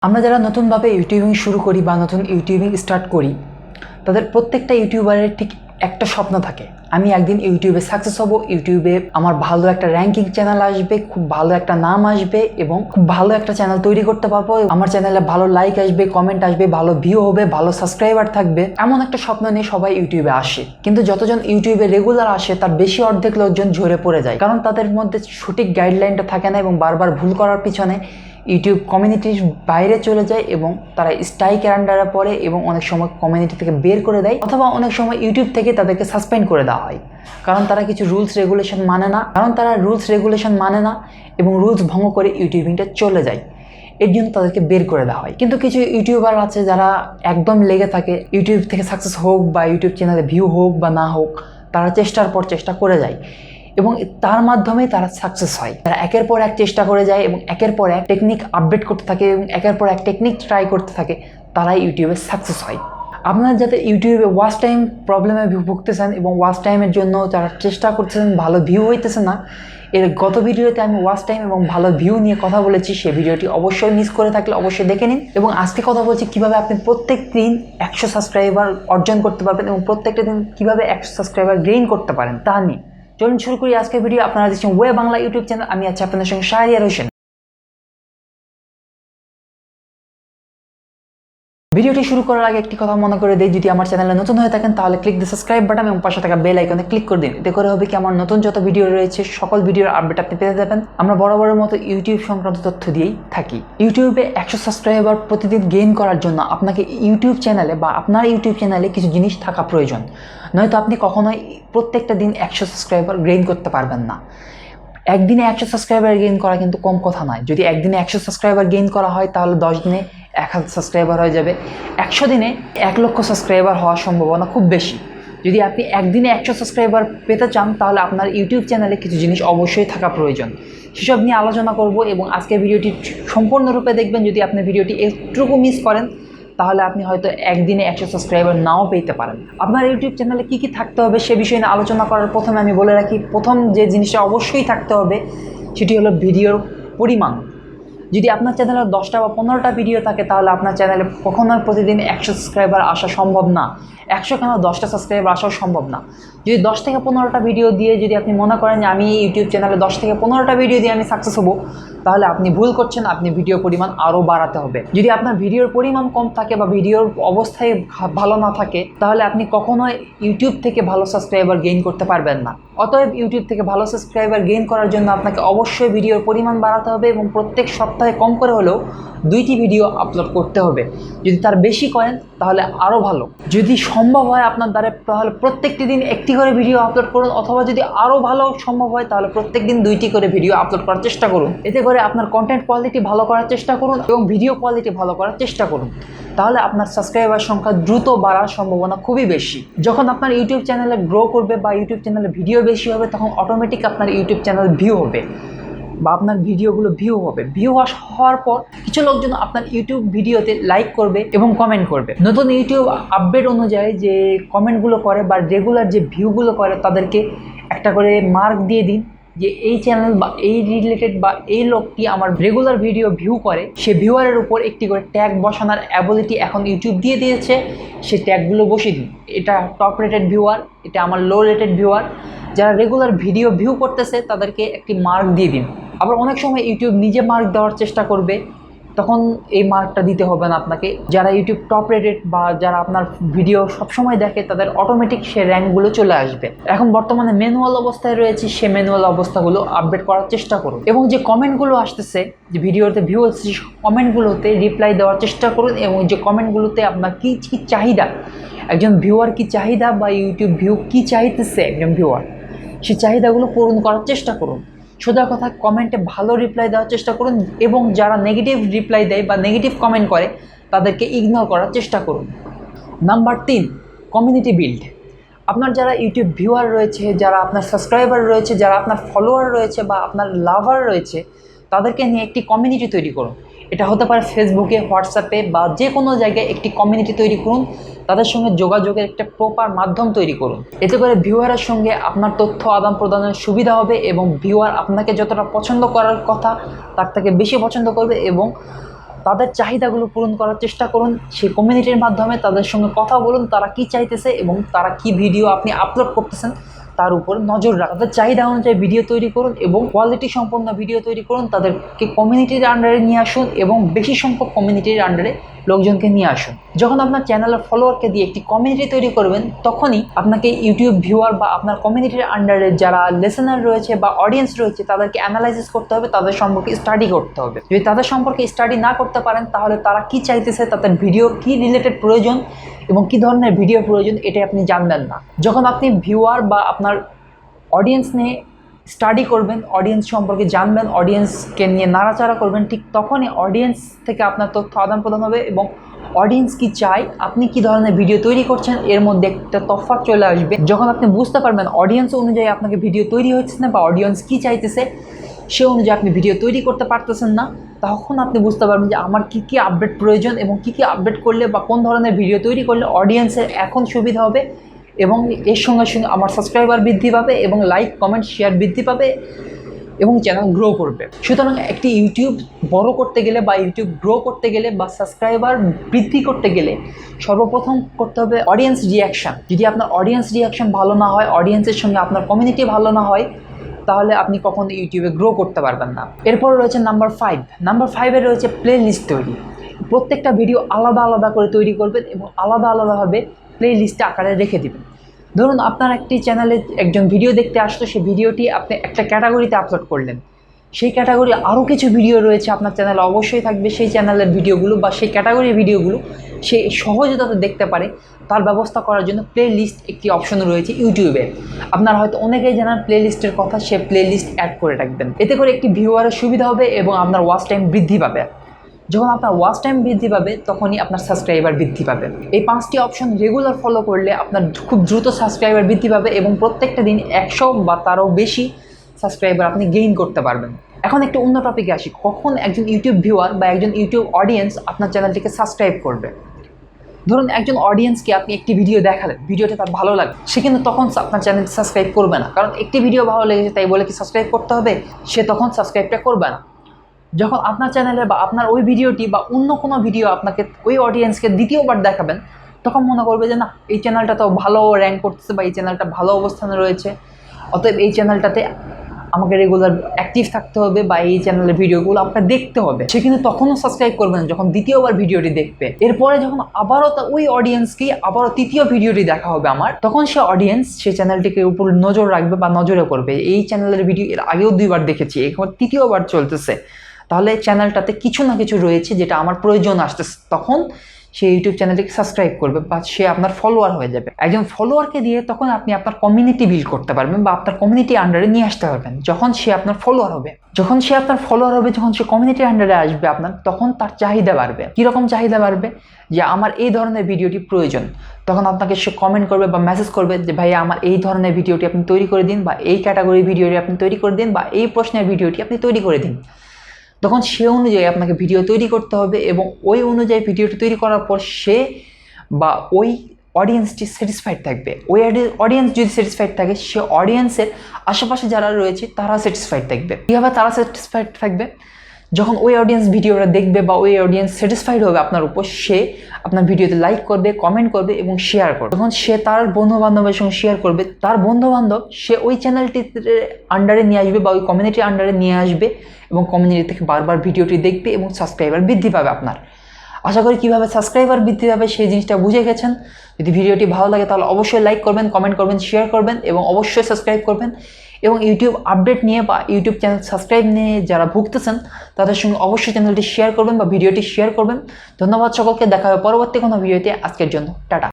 আমরা যারা নতুনভাবে ইউটিউবিং শুরু করি বা নতুন ইউটিউবিং স্টার্ট করি তাদের প্রত্যেকটা ইউটিউবারের ঠিক একটা স্বপ্ন থাকে, আমি একদিন ইউটিউবে সাকসেস হব, ইউটিউবে আমার ভালো একটা র্যাঙ্কিং চ্যানেল আসবে, খুব ভালো একটা নাম আসবে এবং খুব ভালো একটা চ্যানেল তৈরি করতে পারবো, আমার চ্যানেলে ভালো লাইক আসবে, কমেন্ট আসবে, ভালো ভিউ হবে, ভালো সাবস্ক্রাইবার থাকবে। এমন একটা স্বপ্ন নিয়ে সবাই ইউটিউবে আসে, কিন্তু যতজন ইউটিউবে রেগুলার আসে তার বেশি অর্ধেক লোকজন ঝরে পড়ে যায়, কারণ তাদের মধ্যে সঠিক গাইডলাইনটা থাকে না এবং বারবার ভুল করার পিছনে ইউটিউব কমিউনিটির বাইরে চলে যায় এবং তারা স্ট্রাইকের আন্ডারে পড়ে এবং অনেক সময় কমিউনিটি থেকে বের করে দেয়, অথবা অনেক সময় ইউটিউব থেকে তাদেরকে সাসপেন্ড করে দেওয়া হয়, কারণ তারা কিছু রুলস রেগুলেশন মানে না এবং রুলস ভঙ্গ করে ইউটিউবিংটা চলে যায়। এর জন্য তাদেরকে বের করে দেওয়া হয়। কিন্তু কিছু ইউটিউবার আছে যারা একদম লেগে থাকে, ইউটিউব থেকে সাকসেস হোক বা ইউটিউব চ্যানেলে ভিউ হোক বা না হোক, তারা চেষ্টার পর চেষ্টা করে যায় এবং তার মাধ্যমে তারা সাকসেস হয়। তারা একের পর এক চেষ্টা করে যায় এবং একের পর এক টেকনিক আপডেট করতে থাকে এবং একের পর এক টেকনিক ট্রাই করতে থাকে, তারাই ইউটিউবে সাকসেস হয়। আপনারা যাতে ইউটিউবে ওয়াচ টাইম প্রবলেমে ভুগতেছেন এবং ওয়াচ টাইমের জন্য যারা চেষ্টা করতেছেন, ভালো ভিউ হইতেছে না, এর গত ভিডিওতে আমি ওয়াচ টাইম এবং ভালো ভিউ নিয়ে কথা বলেছি, সেই ভিডিওটি অবশ্যই মিস করে থাকলে অবশ্যই দেখে নিন। এবং আজকে কথা বলছি কীভাবে আপনি প্রত্যেক দিন 100 সাবস্ক্রাইবার অর্জন করতে পারবেন এবং প্রত্যেকটা দিন কীভাবে 100 সাবস্ক্রাইবার গেইন করতে পারেন তা নিয়ে। চলুন শুরু করি আজকের ভিডিও। আপনারা দেখছেন ওয়ে বাংলা ইউটিউব চ্যানেল, আমি আছি আপনাদের সঙ্গে শাহরিয়ার হোসেন। ভিডিওটি শুরু করার আগে একটি কথা মনে করে দিই, যদি আমার চ্যানেলে নতুন হয়ে থাকেন তাহলে ক্লিক দ্য সাবস্ক্রাইব বাটন এবং পাশে থাকা বেল আইকনে ক্লিক করে দিন। এতে করে হবে কি আমার নতুন যত ভিডিও রয়েছে সকল ভিডিওর আপডেট আপনি পেতে যাবেন। আমরা বরাবরের মতো ইউটিউব সংক্রান্ত তথ্য দিয়েই থাকি। ইউটিউবে 100 সাবস্ক্রাইবার প্রতিদিন গেইন করার জন্য আপনাকে ইউটিউব চ্যানেলে বা আপনার ইউটিউব চ্যানেলে কিছু জিনিস থাকা প্রয়োজন, নয়তো আপনি কখনোই প্রত্যেকটা দিন 100 সাবস্ক্রাইবার গেইন করতে পারবেন না। একদিনে 100 সাবস্ক্রাইবার গেইন করা কিন্তু কম কথা নয়। যদি একদিনে 100 সাবস্ক্রাইবার গেইন করা হয় তাহলে 10 দিনে 1000 সাবস্ক্রাইবার হয়ে যাবে, 100 দিনে 1 লক্ষ সাবস্ক্রাইবার হওয়ার সম্ভাবনা খুব বেশি। যদি আপনি একদিনে 100 সাবস্ক্রাইবার পেতে চান তাহলে আপনার ইউটিউব চ্যানেলে কিছু জিনিস অবশ্যই থাকা প্রয়োজন, সেসব নিয়ে আলোচনা করব এবং আজকের ভিডিওটি সম্পূর্ণরূপে দেখবেন। যদি আপনি ভিডিওটি একটুকু মিস করেন তাহলে আপনি হয়তো একদিনে 100 সাবস্ক্রাইবার নাও পেতে পারেন। আপনার ইউটিউব চ্যানেলে কী কী থাকতে হবে সে বিষয়ে নিয়ে আলোচনা করার প্রথমে আমি বলে রাখি, প্রথম যে জিনিসটা অবশ্যই থাকতে হবে সেটি হলো ভিডিওর পরিমাণ। যদি আপনার চ্যানেলে 10টা বা 15টা ভিডিও থাকে তাহলে আপনার চ্যানেলে কখনোই প্রতিদিন 100 সাবস্ক্রাইবার আসা সম্ভব না। 100 কেন 10টা সাবস্ক্রাইবার আসাও সম্ভব না। যদি 10 থেকে 15টা ভিডিও দিয়ে যদি আপনি মনে করেন যে আমি ইউটিউব চ্যানেলে 10 থেকে 15টা ভিডিও দিয়ে আমি সাকসেস হব, তাহলে আপনি ভুল করছেন। আপনি ভিডিও পরিমাণ আরও বাড়াতে হবে। যদি আপনার ভিডিওর পরিমাণ কম থাকে বা ভিডিওর অবস্থায় ভালো না থাকে তাহলে আপনি কখনোই ইউটিউব থেকে ভালো সাবস্ক্রাইবার গেইন করতে পারবেন না। অতএব ইউটিউব থেকে ভালো সাবস্ক্রাইবার গেইন করার জন্য আপনাকে অবশ্যই ভিডিওর পরিমাণ বাড়াতে হবে এবং প্রত্যেক সপ্তাহে কম করে হলেও 2টি ভিডিও আপলোড করতে হবে। যদি তার বেশি করেন তাহলে আরও ভালো। যদি সম্ভব হয় আপনার দ্বারা তাহলে প্রত্যেকটি দিন একটি করে ভিডিও আপলোড করুন, অথবা যদি আরও ভালো সম্ভব হয় তাহলে প্রত্যেক দিন 2টি করে ভিডিও আপলোড করার চেষ্টা করুন। এতে করে আপনার কন্টেন্ট কোয়ালিটি ভালো করার চেষ্টা করুন এবং ভিডিও কোয়ালিটি ভালো করার চেষ্টা করুন, তাহলে আপনার সাবস্ক্রাইবার সংখ্যা দ্রুত বাড়ার সম্ভাবনা খুবই বেশি। যখন আপনার ইউটিউব চ্যানেলে গ্রো করবে বা ইউটিউব চ্যানেলে ভিডিও বেশি হবে তখন অটোমেটিক আপনার ইউটিউব চ্যানেল ভিউ হবে বা আপনার ভিডিওগুলো ভিউ হবে। ভিউ হওয়ার পর কিছু লোকজন আপনার ইউটিউব ভিডিওতে লাইক করবে এবং কমেন্ট করবে। নতুন ইউটিউব আপডেট অনুযায়ী যে কমেন্টগুলো করে বা রেগুলার যে ভিউগুলো করে তাদেরকে একটা করে মার্ক দিয়ে দিন যে এই চ্যানেল বা এই রিলেটেড বা এই লোকটি আমার রেগুলার ভিডিও ভিউ করে। সে ভিউয়ারের উপর একটি করে ট্যাগ বসানোর অ্যাবিলিটি এখন ইউটিউব দিয়ে দিয়েছে, সে ট্যাগগুলো বসিয়ে দিন। এটা টপ রেটেড ভিউয়ার, এটা আমার লো রেটেড ভিউয়ার। যারা রেগুলার ভিডিও ভিউ করতেছে তাদেরকে একটি মার্ক দিয়ে দিন। আবার অনেক সময় ইউটিউব নিজে মার্ক দেওয়ার চেষ্টা করবে, তখন এই মার্কটা দিতে হবে না আপনাকে। যারা ইউটিউব টপ রেটেড বা যারা আপনার ভিডিও সবসময় দেখে তাদের অটোমেটিক সে র্যাঙ্কগুলো চলে আসবে। এখন বর্তমানে ম্যানুয়াল অবস্থায় রয়েছে, সে ম্যানুয়াল অবস্থাগুলো আপডেট করার চেষ্টা করুন এবং যে কমেন্টগুলো আসতেছে, যে ভিডিওতে ভিউ হচ্ছে, কমেন্টগুলোতে রিপ্লাই দেওয়ার চেষ্টা করুন এবং যে কমেন্টগুলোতে আপনার কী কী চাহিদা, একজন ভিউয়ার কী চাহিদা বা ইউটিউব ভিউ কী চাইতেছে একজন ভিউয়ার, সেই চাহিদাগুলো পূরণ করার চেষ্টা করুন। সোজা কথা কমেন্টে ভালো রিপ্লাই দেওয়ার চেষ্টা করুন এবং যারা নেগেটিভ রিপ্লাই দেয় বা নেগেটিভ কমেন্ট করে তাদেরকে ইগনোর করার চেষ্টা করুন। Number 3, community build. আপনার যারা ইউটিউব ভিউয়ার রয়েছে, যারা আপনার সাবস্ক্রাইবার রয়েছে, যারা আপনার ফলোয়ার রয়েছে বা আপনার লাভার রয়েছে, তাদেরকে নিয়ে একটি কমিউনিটি তৈরি করুন। এটা হতে পারে ফেসবুকে, হোয়াটসঅ্যাপে বা যে কোনো জায়গায় একটি কমিউনিটি তৈরি করুন। তাদের সঙ্গে যোগাযোগের একটা প্রপার মাধ্যম তৈরি করুন। এতে করে ভিউয়ারের সঙ্গে আপনার তথ্য আদান প্রদানের সুবিধা হবে এবং ভিউয়ার আপনাকে যতটা পছন্দ করার কথা তার থেকে বেশি পছন্দ করবে এবং তাদের চাহিদাগুলো পূরণ করার চেষ্টা করুন। সেই কমিউনিটির মাধ্যমে তাদের সঙ্গে কথা বলুন, তারা কি চাইতেছে এবং তারা কি ভিডিও আপনি আপলোড করতেছেন তার উপর নজর রাখুন। তাদের চাহিদা অনুযায়ী ভিডিও তৈরি করুন এবং কোয়ালিটি সম্পন্ন ভিডিও তৈরি করুন। তাদেরকে কমিউনিটির আন্ডারে নিয়ে আসুন এবং বেশি সংখ্যক কমিউনিটির আন্ডারে লোকজনকে নিয়ে আসুন। যখন আপনার চ্যানেলের ফলোয়ারকে দিয়ে একটি কমিউনিটি তৈরি করবেন, তখনই আপনাকে ইউটিউব ভিউয়ার বা আপনার কমিউনিটির আন্ডারে যারা লিসেনার রয়েছে বা অডিয়েন্স রয়েছে তাদেরকে অ্যানালাইসিস করতে হবে, তাদের সম্পর্কে স্টাডি করতে হবে। যদি তাদের সম্পর্কে স্টাডি না করতে পারেন, তাহলে তারা কি চাইতেছে, তাদের ভিডিও কি রিলেটেড প্রয়োজন এবং কী ধরনের ভিডিও প্রয়োজন, এটাই আপনি জানবেন না। যখন আপনি ভিউয়ার বা আপনার অডিয়েন্স নিয়ে স্টাডি করবেন, অডিয়েন্স সম্পর্কে জানবেন, অডিয়েন্সকে নিয়ে নাড়াচাড়া করবেন, ঠিক তখনই অডিয়েন্স থেকে আপনার তথ্য আদান প্রদান হবে এবং অডিয়েন্স কি চাই, আপনি কি ধরনের ভিডিও তৈরি করছেন, এর মধ্যে একটা তফাৎ চলে আসবে। যখন আপনি বুঝতে পারবেন অডিয়েন্স অনুযায়ী আপনাকে ভিডিও তৈরি হচ্ছে না বা অডিয়েন্স কি চাইতেছে সে অনুযায়ী আপনি ভিডিও তৈরি করতে পারতেছেন না, তখন আপনি বুঝতে পারবেন যে আমার কী কী আপডেট প্রয়োজন এবং কী কী আপডেট করলে বা কোন ধরনের ভিডিও তৈরি করলে অডিয়েন্সের এখন সুবিধা হবে এবং এর সঙ্গে সঙ্গে আমার সাবস্ক্রাইবার বৃদ্ধি পাবে এবং লাইক কমেন্ট শেয়ার বৃদ্ধি পাবে এবং চ্যানেল গ্রো করবে। সুতরাং একটি ইউটিউব বড় করতে গেলে বা ইউটিউব গ্রো করতে গেলে বা সাবস্ক্রাইবার বৃদ্ধি করতে গেলে সর্বপ্রথম করতে হবে অডিয়েন্স রিয়াকশান। যদি আপনার অডিয়েন্স রিয়াকশান ভালো না হয়, অডিয়েন্সের সঙ্গে আপনার কমিউনিটি ভালো না হয়, তাহলে আপনি কখনো ইউটিউবে গ্রো করতে পারবেন না। এরপর রয়েছে নাম্বার 5 রয়েছে প্লে লিস্ট তৈরি। প্রত্যেকটা ভিডিও আলাদা আলাদা করে তৈরি করবেন এবং আলাদা আলাদাভাবে প্লে লিস্টে আকারে রেখে দেবেন। ধরুন আপনার একটি চ্যানেলে একজন ভিডিও দেখতে আসতো, সেই ভিডিওটি আপনি একটা ক্যাটাগরিতে আপলোড করলেন, সেই ক্যাটাগরি আরও কিছু ভিডিও রয়েছে আপনার চ্যানেলে অবশ্যই থাকবে, সেই চ্যানেলের ভিডিওগুলো বা সেই ক্যাটাগরির ভিডিওগুলো সে সহজে যাতে দেখতে পারে তার ব্যবস্থা করার জন্য প্লে লিস্ট একটি অপশন রয়েছে ইউটিউবে। আপনারা হয়তো অনেকেই জানান প্লে লিস্টের কথা, সে প্লে লিস্ট অ্যাড করে রাখবেন। এতে করে একটি ভিউয়ারের সুবিধা হবে এবং আপনার ওয়াচ টাইম বৃদ্ধি পাবে। যখন আপনার ওয়াচ টাইম বৃদ্ধি পাবে তখনই আপনার সাবস্ক্রাইবার বৃদ্ধি পাবে। এই 5টি অপশন রেগুলার ফলো করলে আপনার খুব দ্রুত সাবস্ক্রাইবার বৃদ্ধি পাবে এবং প্রত্যেকটা দিন 100 বা তারও বেশি সাবস্ক্রাইবার আপনি গেইন করতে পারবেন। এখন একটু অন্য টপিকে আসি, কখন একজন ইউটিউব ভিউয়ার বা একজন ইউটিউব অডিয়েন্স আপনার চ্যানেলটিকে সাবস্ক্রাইব করবে। ধরুন একজন অডিয়েন্সকে আপনি একটি ভিডিও দেখালেন, ভিডিওটা তার ভালো লাগে, সে কিন্তু তখন আপনার চ্যানেলটি সাবস্ক্রাইব করবে না, কারণ একটি ভিডিও ভালো লেগেছে তাই বলে কি সাবস্ক্রাইব করতে হবে, সে তখন সাবস্ক্রাইবটা করবে না। যখন আপনার চ্যানেলে বা আপনার ওই ভিডিওটি বা অন্য কোনো ভিডিও আপনাকে ওই অডিয়েন্সকে দ্বিতীয়বার দেখাবেন, তখন মনে করবে যে না, এই চ্যানেলটা তো ভালো র্যাঙ্ক করতেছে বা এই চ্যানেলটা ভালো অবস্থানে রয়েছে, অতএব এই চ্যানেলটাতে আমাকে রেগুলার অ্যাক্টিভ থাকতে হবে বা এই চ্যানেলের ভিডিওগুলো আপনাকে দেখতে হবে। সে কিন্তু তখনও সাবস্ক্রাইব করবে না যখন দ্বিতীয়বার ভিডিওটি দেখবে। এরপরে যখন আবারও ওই অডিয়েন্সকে আবারও তৃতীয় ভিডিওটি দেখা হবে আমার, তখন সে অডিয়েন্স সেই চ্যানেলটিকে উপর নজর রাখবে বা নজরে পড়বে, এই চ্যানেলের ভিডিও এর আগেও 2বার দেখেছি, এখন তৃতীয়বার চলতেছে, তাহলে চ্যানেলটাতে কিছু না কিছু রয়েছে যেটা আমার প্রয়োজন আসতেছে, তখন সে ইউটিউব চ্যানেলটিকে সাবস্ক্রাইব করবে বা সে আপনার ফলোয়ার হয়ে যাবে। একজন ফলোয়ারকে দিয়ে তখন আপনি আপনার কমিউনিটি বিল্ড করতে পারবেন বা আপনার কমিউনিটি আন্ডারে নিয়ে আসতে পারবেন। যখন সে আপনার ফলোয়ার হবে, যখন সে কমিউনিটির আন্ডারে আসবে আপনার, তখন তার চাহিদা বাড়বে। কীরকম চাহিদা বাড়বে, যে আমার এই ধরনের ভিডিওটি প্রয়োজন, তখন আপনাকে সে কমেন্ট করবে বা মেসেজ করবে যে ভাই আমার এই ধরনের ভিডিওটি আপনি তৈরি করে দিন, বা এই ক্যাটাগরির ভিডিওটি আপনি তৈরি করে দিন, বা এই প্রশ্নের ভিডিওটি আপনি তৈরি করে দিন। তখন সে অনুযায়ী আপনাকে ভিডিও তৈরি করতে হবে এবং ওই অনুযায়ী ভিডিওটি তৈরি করার পর সে বা ওই অডিয়েন্সটি স্যাটিসফাইড থাকবে। ওই অডিয়েন্স যদি স্যাটিসফাইড থাকে, সে অডিয়েন্সের আশেপাশে যারা রয়েছে তারা স্যাটিসফাইড থাকবে। কীভাবে তারা স্যাটিসফাইড থাকবে, যখন ওই অডিয়েন্স ভিডিওটা দেখবে বা ওই অডিয়েন্স স্যাটিসফাইড হবে আপনার উপর, সে আপনার ভিডিওতে লাইক করবে, কমেন্ট করবে এবং শেয়ার করবে। যখন সে তার বন্ধুবান্ধবের সঙ্গে শেয়ার করবে, তার বন্ধুবান্ধব সে ওই চ্যানেলটির আন্ডারে নিয়ে আসবে বা ওই কমিউনিটির আন্ডারে নিয়ে আসবে এবং কমিউনিটি থেকে বারবার ভিডিওটি দেখবে এবং সাবস্ক্রাইবার বৃদ্ধি পাবে আপনার। আশা করি কীভাবে সাবস্ক্রাইবার বৃদ্ধি পাবে সেই জিনিসটা বুঝে গেছেন। যদি ভিডিওটি ভালো লাগে তাহলে অবশ্যই লাইক করবেন, কমেন্ট করবেন, শেয়ার করবেন এবং অবশ্যই সাবস্ক্রাইব করবেন। এবং ইউটিউব আপডেট নিয়ে বা ইউটিউব চ্যানেল সাবস্ক্রাইব নিয়ে যারা ভুগতেছেন তাদের সঙ্গে অবশ্যই চ্যানেলটি শেয়ার করবেন বা ভিডিওটি শেয়ার করবেন। ধন্যবাদ সকলকে, দেখা হবে পরবর্তী কোনো ভিডিওতে। আজকের জন্য টাটা।